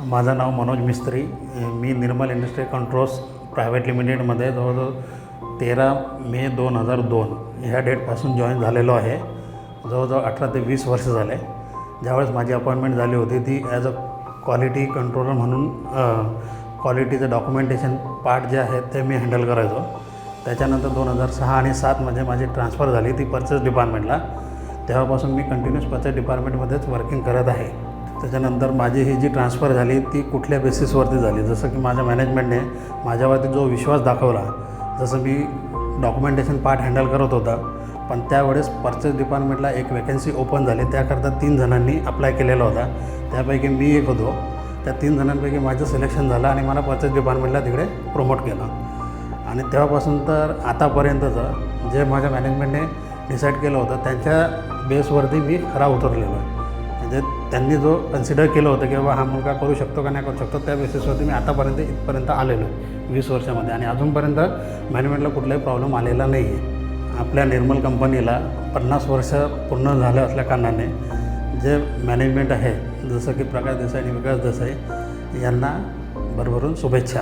माझं नाव मनोज मिस्त्री. मी निर्मल industry controls private लिमिटेडमध्ये जवळजवळ 13 मे 2002 ह्या डेटपासून जॉईन झालेलो आहे. जवळजवळ 18 ते 20 वर्ष झाले. ज्यावेळेस माझी अपॉइंटमेंट झाली होती ती ॲज अ क्वालिटी कंट्रोलर म्हणून क्वालिटीचं डॉक्युमेंटेशन पार्ट जे आहे ते मी हँडल करायचो. त्याच्यानंतर 2006 आणि 2007मध्ये माझी ट्रान्सफर झाली ती पर्चेस डिपार्टमेंटला. तेव्हापासून मी कंटिन्यूस पर्चेस डिपार्टमेंटमध्येच वर्किंग करत आहे. त्याच्यानंतर माझी ही जी ट्रान्सफर झाली ती कुठल्या बेसिसवरती झाली, जसं की माझ्या मॅनेजमेंटने माझ्यावरती जो विश्वास दाखवला, जसं मी डॉक्युमेंटेशन पार्ट हँडल करत होता, पण त्यावेळेस पर्चेस डिपार्टमेंटला एक वॅकन्सी ओपन झाली. त्याकरता 3 जणांनी अप्लाय केलेला होता. त्यापैकी मी एक होतो. त्या 3 जणांपैकी माझं सिलेक्शन झालं आणि मला पर्चेस डिपार्टमेंटला तिकडे प्रमोट केलं. आणि तेव्हापासून तर आतापर्यंतचं जे माझ्या मॅनेजमेंटने डिसाईड केलं होतं त्यांच्या बेसवरती मी खरा उतरलेलो आहे. म्हणजे त्यांनी जो कन्सिडर केलं होतं की बाबा हा मुलगा करू शकतो का नाही करू शकतो, त्या बेसिसवरती मी आतापर्यंत इथपर्यंत आलेलो आहे 20 वर्षामध्ये. आणि अजूनपर्यंत मॅनेजमेंटला कुठलाही प्रॉब्लेम आलेला नाही आहे. आपल्या निर्मल कंपनीला 50 वर्ष पूर्ण झाले असल्याकारणाने जे मॅनेजमेंट आहे, जसं की प्रकाश देसाई आणि विकास देसाई यांना भरभरून शुभेच्छा.